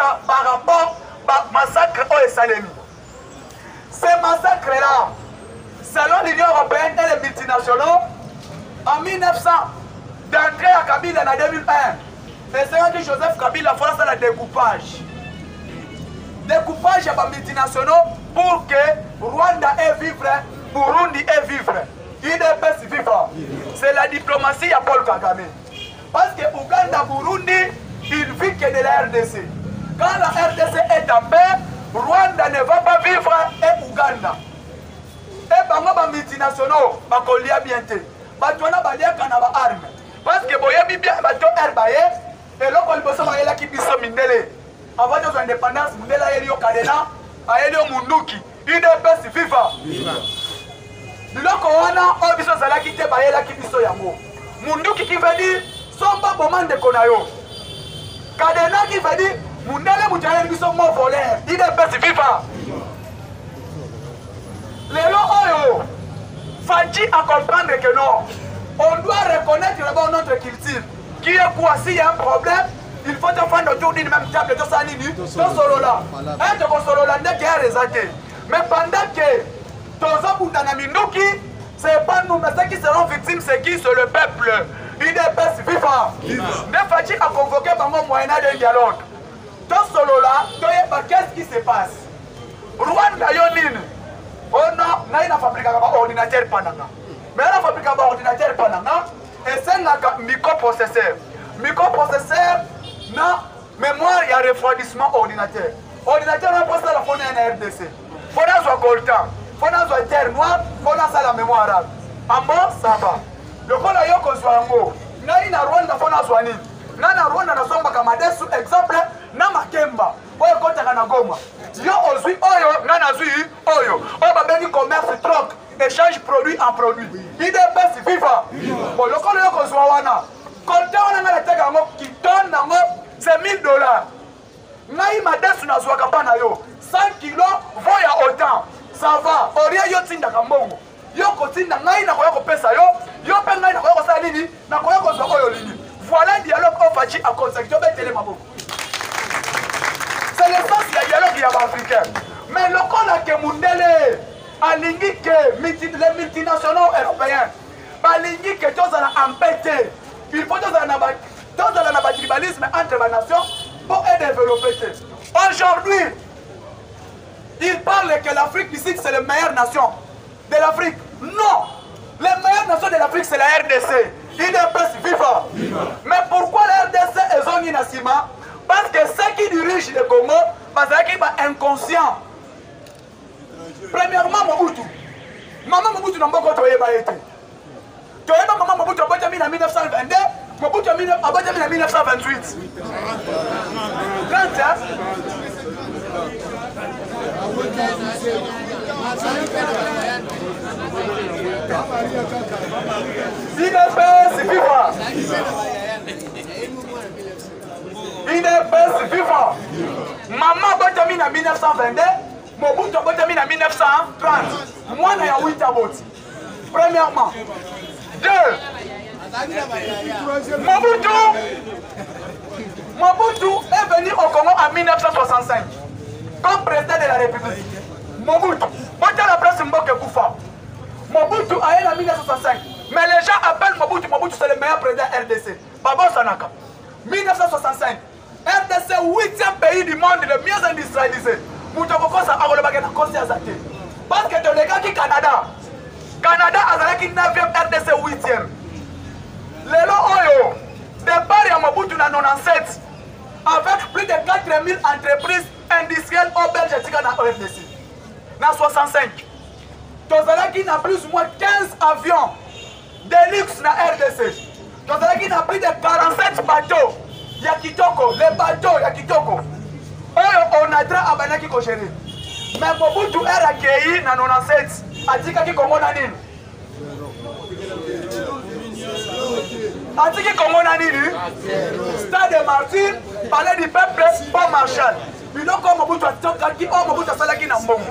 ça par rapport au massacre au Salemi. Ces massacres-là, selon l'Union européenne et les multinationaux, en 1900, d'entrée à Kabila en 2001, et c'est que Joseph Kabila a fait le découpage. Découpage à les multinationaux pour que Rwanda est vivre, Burundi est vivre. UDPS vivre. C'est la diplomatie à Paul Kagame. Parce que Ouganda, Burundi, il vit que de la RDC. Quand la RDC est en paix, Rwanda ne va pas vivre et Ouganda. Et par les multinationaux, ils vont bien te. Ils vont pas armes. Parce que boyebi bien bato herbaye et loko liboso ba yela ki biso mindele avant de l'indépendance mindela yeli yo kadena ayeli yo munduki UDPS viva loko wana o biso zala ki te ba yela ki biso yango munduki qui veut dire somba bomande konayo kadena qui veut dire mundele mujayeli biso mo voler UDPS viva lelo oyo faji à comprendre que non. On doit reconnaître d'abord notre culture. Qui est quoi? S'il y a un problème, il faut te faire autour d'une même table. Tout ça, solo là. Un de vos solo là, qui a résulté. Mais pendant que Tozo Boutanaminouki, ce n'est pas nous, mais ceux qui seront victimes, c'est qui? C'est le peuple. UDPS vivant. Nefati a convoqué par mon moyen de dialogue. Tout solo là, qu'est-ce qui se passe? Rwanda Yonin. Oh non, n'a pas fabriqué un ordinateur pendant. Mais on a fabriqué un ordinateur pendant et c'est un microprocesseur. Microprocesseur, na mémoire, il y a refroidissement ordinateur. Ordinateur, on passe à la faune en RDC. Faut qu'on soit coltan, faut qu'on soit terre noire, faut qu'on soit la mémoire arabe. En bon, ça va. Le coup là, il y soit en haut. Na ina Rwanda, faut qu'on soit ni. Na Rwanda, na somba kamade sous exemple, na makemba. Oyo kota kana goma. Yo ozui oyo, na nazui oyo. Oba beni commerce troc. Échange produit en produit. UDPS viva. Bon, le col de Kozwawana. Quand on a la tête qui donne c'est $1000. Naï Madesu na Zwakapana yo. 100 kilos, voya autant. Ça va. Oria yo tinda kambongo. Yo kotinda naï na koyoko pesa yo. Yo pe naï na koyoko salini. Na koyoko zwa oyo lini. Voilà un dialogue au Fachi à conseil. Yo be télé maboko. C'est le sens du dialogue qui est africain. Mais le col a que Mundele. Alingi que les multinationaux européens, alingi que tous en empêté. Il faut tous en tribalisme entre les nations pour développer. Aujourd'hui, ils parlent que l'Afrique ici c'est la meilleure nation de l'Afrique. Non, les meilleures nations de l'Afrique c'est la RDC. UDPS viva. Mais pourquoi la RDC est zone inassima? Parce que ceux qui dirigent le Congo, parce qu'ils sont inconscients. Premièrement, Mobutu. Maman Mobutu n'a pas été baïté. Tu as maman Mobutu a été en 1922, Mobutu a été en 1928. 30 ans. UDPS vivant. UDPS vivant. Maman a été en 1922. Mobutu a été en 1930. Moi, je suis 8 ans. Premièrement. 2. Mobutu est venu au Congo en 1965 comme président de la République. Mobutu. La presse Mboke Koufa. Mobutu a été en 1965. Mais les gens appellent Mobutu. Mobutu, c'est le meilleur président RDC. Babo Sanaka. 1965. RDC, 8e pays du monde, le mieux industrialisé. Parce que dans les gars qui Canada a qui 9e RDC 8e. Lelo Oyo, départ à Mobutu en 97, avec plus de 4000 entreprises industrielles au Belgique en RDC. En 65, Tozalaki n'a plus ou moins 15 avions de luxe dans RDC. Tozalaki n'a plus de 47 bateaux. Yakitoko, les bateaux Yakitoko. On a tra abanaki ko gérer. Mais Mobutu est accueilli en 97. Atika ki Congo nani? Atika Congo nani? Stade des Martyrs, palais du peuple, Pont Marshall. Il donc comme Mobutu ataki, Mobutu salaki na mbongo.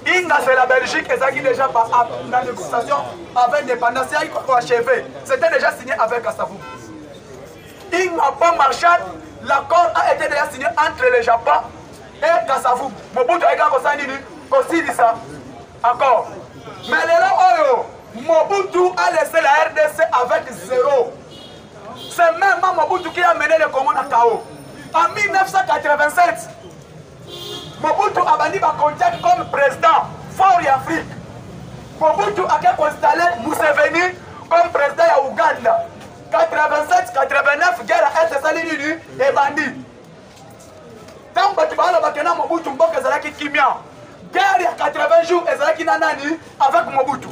Inga c'est la Belgique et ça qui déjà dans la négociation avec l'indépendance, achevé. C'était déjà signé avec Kassavou. Inga Pont Marshall. l'accord a été déjà signé entre le Japon et Kasavubu. Mobutu a dit ça. Accord. Mais là, Mobutu a laissé la RDC avec 0. C'est même Mobutu qui a mené le Congo à K.O. En 1987, Mobutu a banni ma contact comme président fort en Afrique. Mobutu a installé Museveni comme président à Ouganda. 87-89, guerre à Est-Salini et bandit. Tant que tu vas là, Mobutu Mboka Zalaki Kimia. Guerre à 80 jours et Zalaki Nanani avec Mobutu.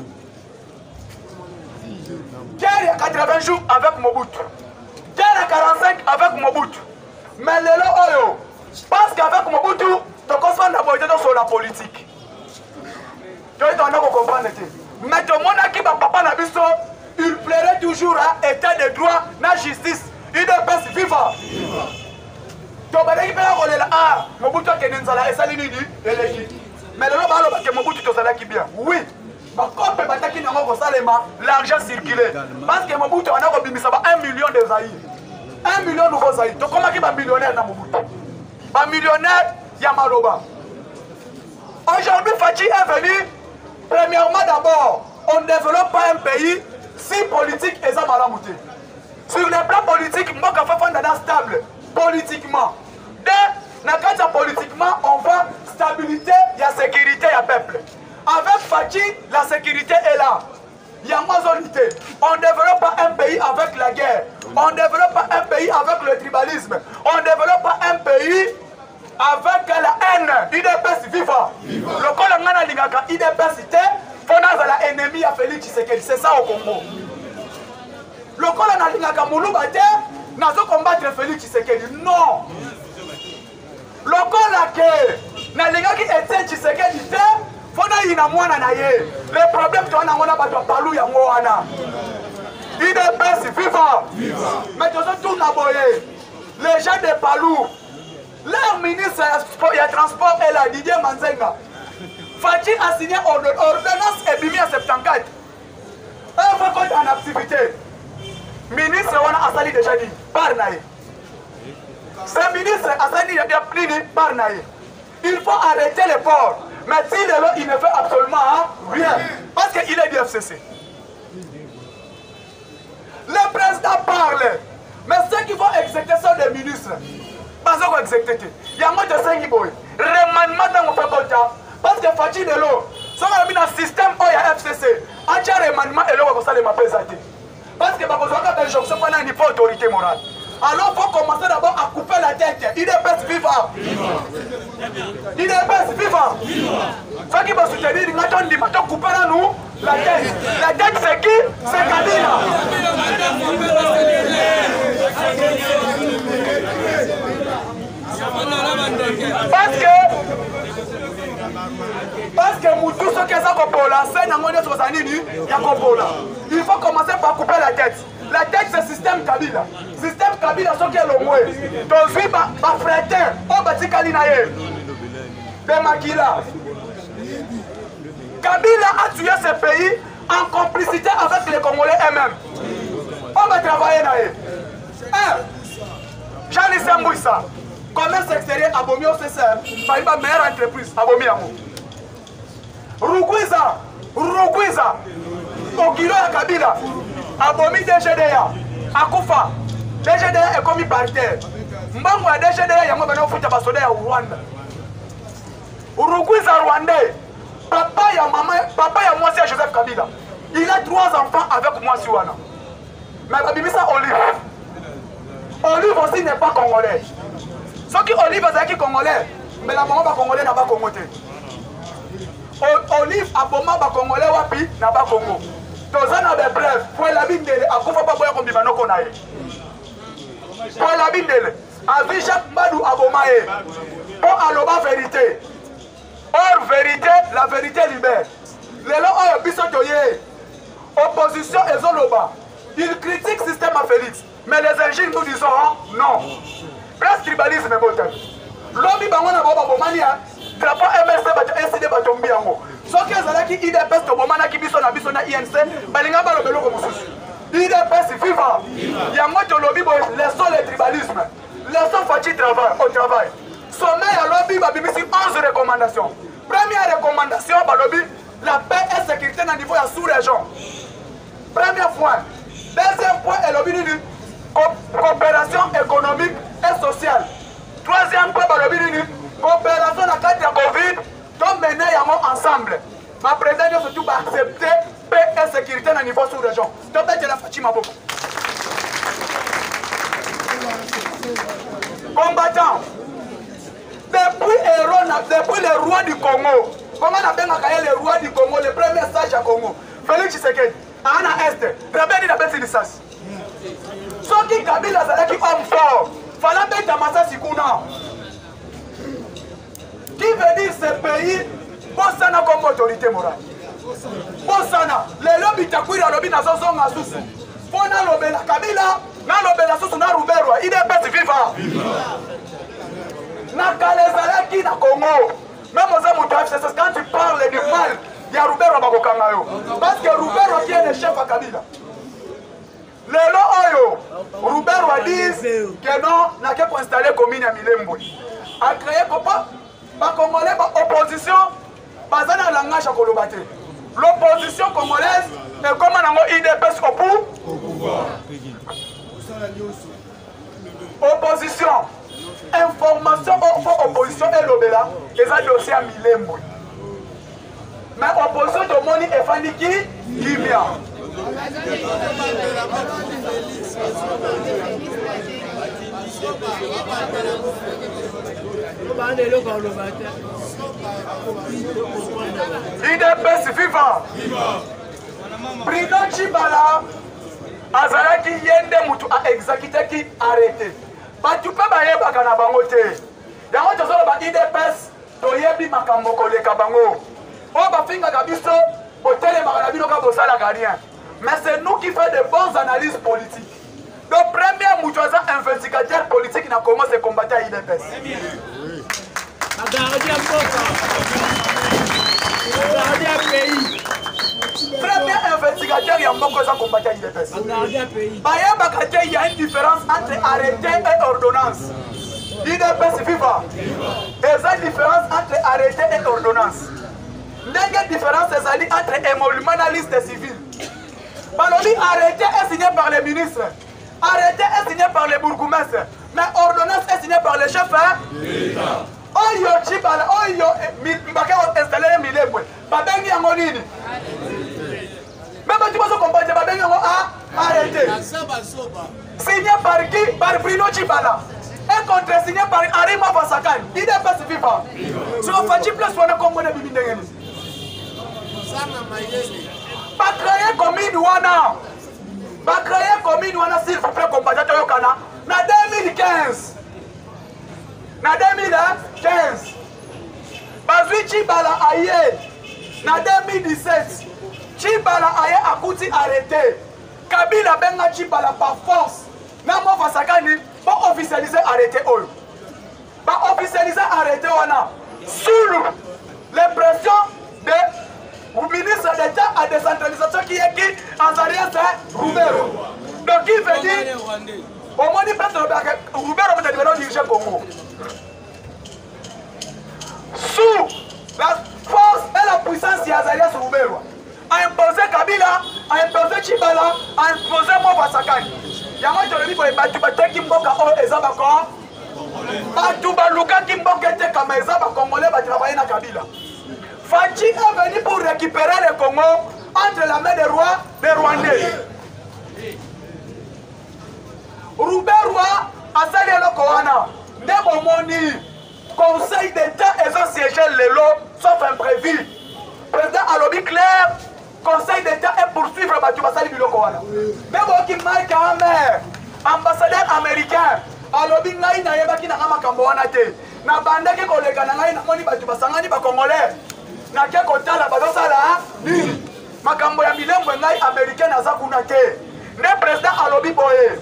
Guerre à 80 jours avec Mobutu. Guerre à 45 avec Mobutu. Mais le Oyo, parce qu'avec Mobutu, tu commences à sur la politique. Tu dois comprendre. Mais tout le monde qui va papa Nabiso, il plairait toujours à état de droit, na justice. Il est pas vivant. Tu vas dire que Mobutu a été salini élevé. Mais le Lobalo que Mobutu est bien. Oui. L'argent circulait. Parce que Mobutu a 1 million de Zaïre. 1 million de nouveaux Zaïre. Donc comment il va millionnaire dans Mobutu? Un millionnaire, Yamaloba. Aujourd'hui, Fachi est venu. Premièrement, d'abord, on ne développe pas un pays si politique est malamouté. Sur le plan politique, moi, quand on est stable politiquement. Politiquement, on va stabilité, il y a sécurité, il y a peuple. Avec Fachi, la sécurité est là. Il y a majorité. On ne développe pas un pays avec la guerre. On ne développe pas un pays avec le tribalisme. On ne développe pas un pays avec la haine. IDPS vivant. Le colonel Lingaka, IDPS était fondant la ennemi à Félix Tshisekedi. C'est ça au Congo. Le colonel Lingaka Mouloubate n'a pas combattre Félix Tshisekedi. Non. Le colonel Nalingaki était Tshisekedi. Le problème c'est que il est vivant. Mais tout les gens de Palou, leur ministre du transport est là, Didier Manzenga. Fachi a signé ordonnance et bimi à 74. Un fois qu'on est en activité, ministre on a sali déjà dit, par naïe. Ce ministre a sali par naïe. Il faut arrêter les ports. Mais si il ne fait absolument rien, parce qu'il est du FCC. Le président parle, mais ceux qui vont exécuter sont des ministres. Pas ceux qui vont exécuter. Il y a moins de 5 boys. Remaniement dans mon faculté. Parce que Fachi de l'eau, si on a mis un système où il y a FCC, entier remaniement et l'eau va ça les mapésater. Parce que vous avez un jour, ce n'est pas une autorité morale. Alors il faut commencer d'abord à couper la tête. Il est bête vivant. Il est bête vivant. Ceux qui vont soutenir, ils vont couper à nous la tête. La tête c'est qui? C'est Kabila. Parce que nous tous ceux qui sont Kopola, c'est dans mon il faut commencer par couper la tête. La tête c'est le système Kabila. Système Kabila, c'est qui est le moins. Donc, je suis frétin. On va dire Kalinaye. Bemakila. Kabila a tué ce pays en complicité avec les Congolais eux-mêmes. On va travailler là. Jean-Lissé Mbouissa. Commerce extérieur à Bomi OCCR. Par une meilleure entreprise à Bomi Amo. Rugwiza. Au kilo à Kabila. À Bomi DGDA. À Koufa. DGDA est commis par terre. Mbango à DGDA, il y a un foot à Basoda au Rwanda. Rugwiza Rwandais. Papa et moi c'est Joseph Kabila. Il a 3 enfants avec moi sur Wana. Mais Babimi ça Olive. Olive aussi n'est pas congolais. Ceux qui Olive est congolais, mais la maman va congolais n'a pas congolais. Olive a boma ba congolais wapi n'a pas Congo. Tozana be bref, pour la bindele akufa pas boya kombi manoko nae. Pour la bindele, avec chaque madou a bomae. Pour aloba vérité. Or vérité, la vérité libère. Les lois biso toye. Opposition et zoloba. Ils critiquent le système à Félix. Mais les ingénieurs nous disent non. Presque tribalisme est bon. L'homme bangona boba bomania. Drapeau MSC va inciter batombi yango. Ce qui est là qui IDPS to bomana qui biso na INC, balinga ba lobelo ko mususu. IDPS vivant. Yango to lobby boy laissons le tribalisme. Laissons travail. Sommet à lobby, babimisi 11 recommandations. Première recommandation, lobby, la paix et sécurité dans le niveau de la sous-région. Premier point. Deuxième point, est lobby de coopération économique et sociale. Troisième point, lobby de coopération dans le cadre de la Covid, donc mener ensemble. Ma présidente surtout va accepter paix et sécurité dans le niveau sous-région. Donc, je la Fatima beaucoup. Combattants. Depuis le roi du Congo, comment on appelle le roi du Congo, le premier sage à Congo, Félix Tshisekedi, Anna Est, Rebelle d'appel Silisas. Ceux qui Kabila Zalaki homme fort, fallait mettre Damasa Sikuna. Qui veut dire ce pays, Bosana comme autorité morale. Bosana, les lobbies Takwira lobby na Zozon Asusu. Pona lobela Kabila, na lobela Susu na Ruberwa, il est pas vivant. Nakalezalaki na Congo. Même aux amoutafs, c'est quand tu parles du mal, il y a Roubero Bakokangayo. Parce que Roubero qui est le chef à Kabila. Le Oyo, Roubero a dit que non, n'a qu'à installer commune à Milembo. A créé quoi? Pas Congolais, pas opposition, pas un langage à Kolobate. L'opposition congolaise est comme un IDPS au pouvoir. Opposition. Information pour opposition et l'obéla, et ça dossier à Milembo. Mais opposition de Moni et Fanny qui vient. IDPS vivant. Président Chibala, Azalaki Yende Moutou a exécuté qui arrêté. Tu peux bailler bakana bango te. Yango tozolo ba IDPS toyebi makambo koleka bango. O ba finga kabiso hôtel makana bino ka bosala rien. Mais c'est nous qui fait de bonnes analyses politiques. Le premier moutoisa investigateur politique na comment se combattre à IDPS. Premier investigateur, il y a beaucoup de combattre à l'IDPS. Il y a une différence entre arrêté et ordonnance. L'IDPS vivant. Il y a une différence entre arrêté et ordonnance. Il y a une différence entre émolument dans la liste civile. Arrêté est signé par les ministres. Arrêté est signé par les bourgmestres. Mais ordonnance est signée par les chefs. Oyo Chibala, Oyo Mbaka installé les Milebwe. Babengi Angonini. Même si tu vas combattre, Babengi arrêté. Signé par qui? Par Bruno Chibala. Et contre-signé par Arima Vasakan. Il est pas vivant. Si on fait plus, on a compris les Bibindengeni. Pas créer commune Wana. Pas créer commune Wana s'il vous plaît, combattre Yokana. En 2015. En 2015, Bazui Chibala Aye, en 2017, Chibala Aye a coûté arrêté. Kabila Benga Chibala par force. Namo Vasakani, pour officialiser arrêté Oyo. Pour officialiser arrêté Wana. Sous l'impression du ministre d'État à décentralisation qui est qui en Zaria c'est Roubero. Donc il veut dire, au moins il peut être Roubero peut être dirigé Congo. Sous la force et la puissance de Azaria Roubero, a imposé Kabila, a imposé Chibala, a imposé Mobasakani. Yango jolobi pour les Batuba Kimboka ou Ezabako, Batuba Luka Kimboka était comme Ezaba Congolais va travailler dans Kabila. Fachi est venu pour récupérer le Congo entre la main des rois des Rwandais. Roubero a sali le Koana, Demomoni. Conseil d'État et son siège Lelo, sauf imprévu. Président Alobi clair, Conseil d'État est poursuivre Batubasali Bilokowana. Même qui Mike Hammer, ambassadeur américain, Alobi Ngai Nayebaki Nangama Kamboanate, Nabandaki Kolega Nangai Namoni Batubasangani Bakongolais, Nakeko Tala Badosala, Nini, Makambo ya Milembo Ngai américain Nazakunate, le président Alobi Boye,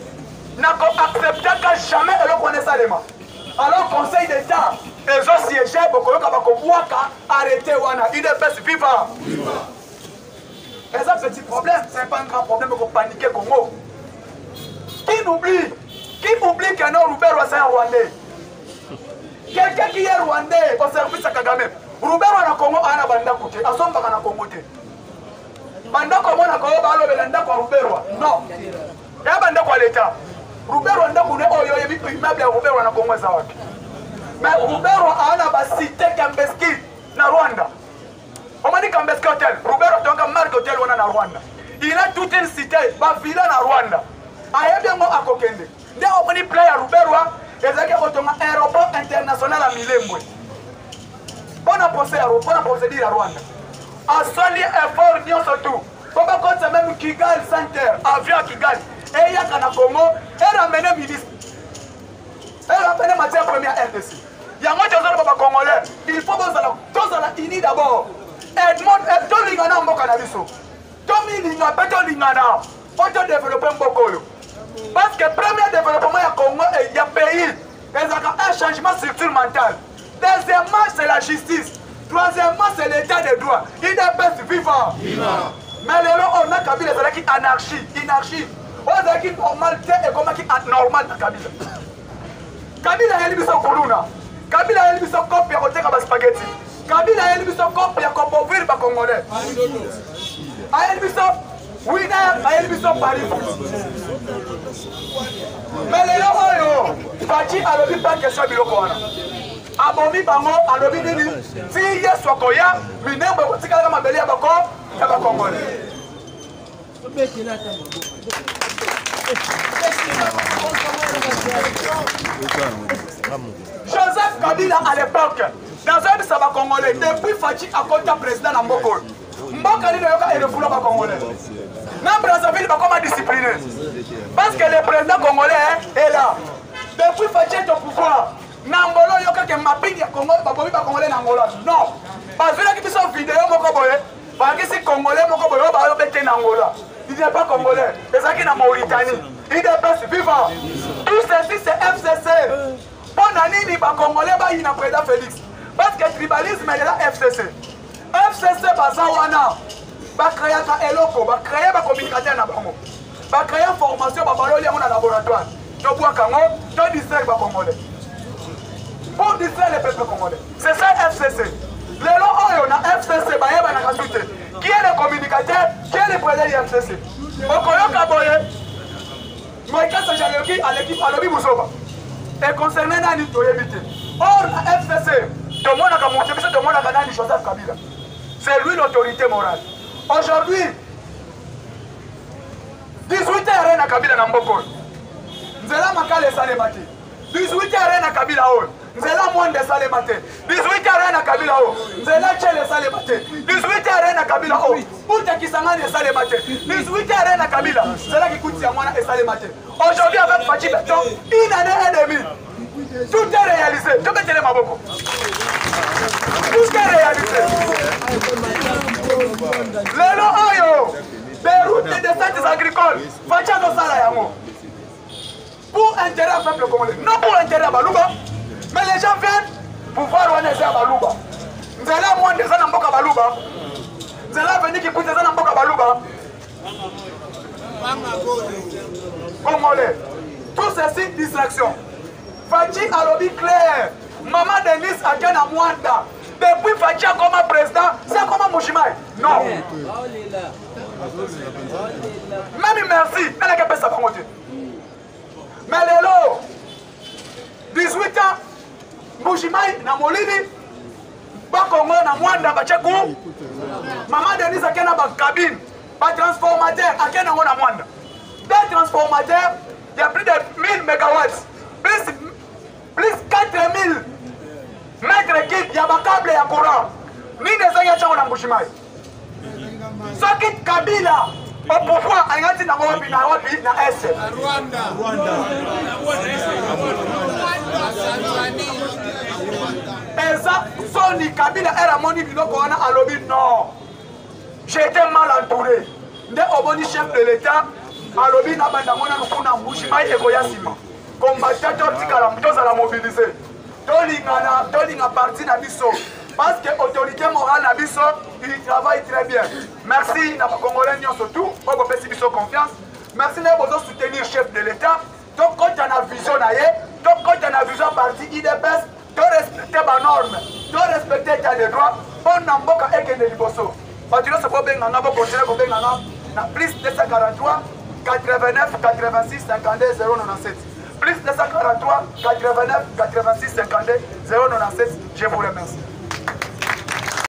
n'a accepté qu'à jamais elle ne connaît ça les mains. Alors, Conseil d'État, ils ont siégé pour arrêter Wana. Il est fait vivant. Et ça, petit problème, ce n'est pas un grand problème pour paniquer Congo. Qui oublie que non, Roubero c'est un Rwandais. quelqu'un qui est rwandais au service à Kagame. Roubert na Congo ana banda côté, asomba na Congo te. Banda Congo na Congo balo belanda kwa Roubert. Non. Ya banda kwa l'état. Roubert Rwanda kune oyo yebi immeuble ya Roubert na Congo za wapi. Mais Roubert ana ba cité Kambeski na Rwanda. On m'a dit Kambeski Hotel. Roubert donc marque hotel wana na Rwanda. Il a toute une cité, ba villa na Rwanda. Ayebi ngo akokende. Ndio on dit play ya Roubert wa ezaki kotonga aéroport international à Milembwe. Bona procédure à Rwanda. A soli effort nyonso tout. Pour pas qu'on même Kigali Center, avion Kigali. Et il y a qu'à Congo, et ramener ministre. Et ramener matière première RDC. Il y a un autre Congolais. Il faut que tous la unis d'abord. Edmond, tout l'ingana en Bokanabiso. Tout l'ingana, tout l'ingana. Pour te développer un peu. Parce que le premier développement du Congo, il y a un pays. Il y a un changement structurel. Deuxièmement, c'est la justice. Troisièmement, c'est l'état de droit. Il est best vivant. Mais là, on a Kabila, c'est anarchie. Anarchie. On a dit normalité et comment qui est normal dans Kabila. Kabila a éliminé son corona. Kabila a éliminé son corps et côté comme spaghetti. Kabila a éliminé son corps et comme ouvrir par Congolais. A éliminé son winner, a éliminé son pari. Mais les gens, Fati a levé pas question de l'Okwana. Abomi bango alobi nini si Yesu akoya minembo kotikala mabele ya bako ya bakongole. Joseph Kabila à l'époque dans un de sa congolais depuis Fati a compté président na Mboko. Mboka ni yoka et le boulot ba congolais. Na Brazzaville ba comment discipliner. Parce que le président congolais est là. Depuis Fati est au pouvoir. Nangolo yoka ke mapping ya Congo babomi ba congolais na Angola. Non. Parce que qui sont vidéo moko boye, parce que si congolais moko boye ba yo bete na Angola. Il n'est pas congolais. C'est ça qui est en Mauritanie. Il est pas vivant. Tout ceci c'est FCC. Pendant nini ba congolais ba ina président Félix. Parce que tribalisme est là FCC. FCC bazawana. Ba créer ka eloko, ba créer ba communicateur na bango. Ba créer formation ba baloli en laboratoire. To bua kango, to distraire ba congolais. Pour distraire les peuples congolais. C'est ça FCC. Les lois, on a FCC, qui est le communicateur, qui est le président du FCC. Au Koyo Kaboye, Moïka Sajalioki à l'équipe Alobi Moussoba. Et concerné Nani Toyebite. Or, la FCC, tout le monde a monté, tout le monde a gagné Joseph Kabila. C'est lui l'autorité morale. Aujourd'hui, 18 heures à Kabila Namboko. Nzela Makale Salemati. 18 heures à Kabila Hall. Nzela Mwande Salemate. 18 heures à Kabila Hall. Nzela Chele Salemate. 18 heures à Kabila Hall. Ute Kisangani Salemate. 18 heures à Kabila. Nzela Kikuti Amwana et Salemate. Aujourd'hui, avec Fati Beton, une année et demie. Tout est réalisé. Je vais te dire Maboko. Tout est réalisé. Les lois, des routes et des centres agricoles. Fati no Salayamo. Pour intérêt au peuple congolais. Non pour intérêt à Balouba. Mais les gens viennent pour voir où on est à Balouba. Nous allons moins des ans en Boka Balouba. Nous allons venir qui coûte des ans en Boka Balouba. Congolais. Tout ceci, distraction. Fati a lobby clair. Maman Denis a gagné à Mwanda. Depuis Fati a comme président, c'est comme Mouchimaï. Non. Même merci. Elle a qu'à ça pour monter. Mais les lots, 18 ans, Mouchimaï, na Molini, Bakongo, na Mwanda, Bachekou, Maman Denis a gagné à cabine, un transformateur a gagné à Mwanda. Des transformateurs, il y a plus de 1000 mégawatts, plus 4000 mètres cubes, il y a un câble et un courant. Ni des aïachans à Mouchimaï. Ce qui est Kabila, au pouvoir, il y a un S. Et ça, Sony Kabila est à mon niveau à lobby. Non. J'ai été mal entouré. Dès au bon chef de l'État, à lobby, n'a pas d'amona Mouchimaï et Goyasima. Combattant tous à la mobiliser. Tolinga parti Nabiso. Parce que l'autorité morale Nabiso, il travaille très bien. Merci à Congolais surtout, pour que vous confiance. Merci de soutenir le chef de l'État. Donc, quand on a vision, donc quand on a vision parti IDPS, de respecter ma norme, de respecter l'état de droit, on n'a pas qu'à égayer les bossos. Parce que ce problème, on a continué à plus 243 89 86 52 097. Plus 243 89 86 52 097. Je vous remercie.